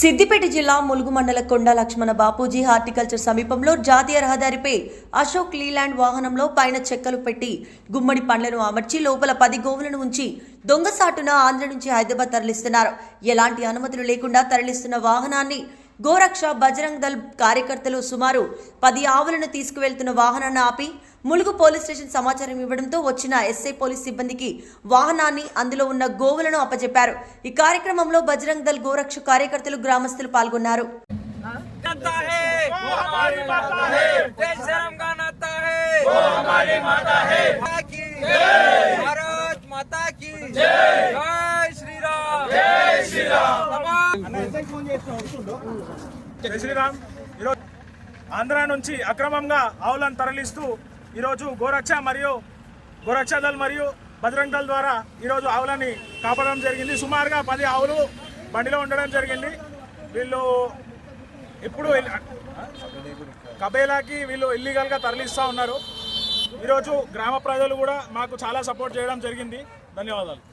సిద్దిపేట జిల్లా ములుగు మండల కొండ లక్ష్మణ బాపూజీ హార్టికల్చర్ సమీపంలో జాతీయ రహదారిపై అశోక్ లీలాండ్ వాహనంలో పైన చెక్కలు పెట్టి గుమ్మడి పండ్లను అమర్చి లోపల 10 గోవులను ఉంచి దొంగసాటున ఆంధ్ర నుంచి హైదరాబాద్ తరలిస్తున్నారు. ఎలాంటి అనుమతులు లేకుండా తరలిస్తున్న వాహనాన్ని గోరక్ష బజరంగ్ దళ్ కార్యకర్తలు సుమారు 10 ఆవులను తీసుకువెళ్తున్న వాహనాన్ని ఆపి ములుగు పోలీస్ స్టేషన్ సమాచారం ఇవ్వడంతో వచ్చిన ఎస్ఐ పోలీస్ సిబ్బందికి వాహనాన్ని అందులో ఉన్న గోవులను అప్పచెప్పారు. ఈ కార్యక్రమంలో బజరంగ్ దళ్ గోరక్ష కార్యకర్తలు గ్రామస్తులు పాల్గొన్నారు. జై శ్రీరామ్. ఈరోజు ఆంధ్ర నుంచి అక్రమంగా ఆవులను తరలిస్తూ ఈరోజు గోరక్ష మరియు గోరక్ష దళ్ మరియు బజరంగ్ దళ్ ద్వారా ఈరోజు ఆవులని కాపాడడం జరిగింది. సుమారుగా 10 ఆవులు బండిలో ఉండడం జరిగింది. వీళ్ళు ఇప్పుడు కబేలాకి వీళ్ళు ఇల్లీగల్గా తరలిస్తూ ఉన్నారు. ఈరోజు గ్రామ ప్రజలు కూడా మాకు చాలా సపోర్ట్ చేయడం జరిగింది. ధన్యవాదాలు.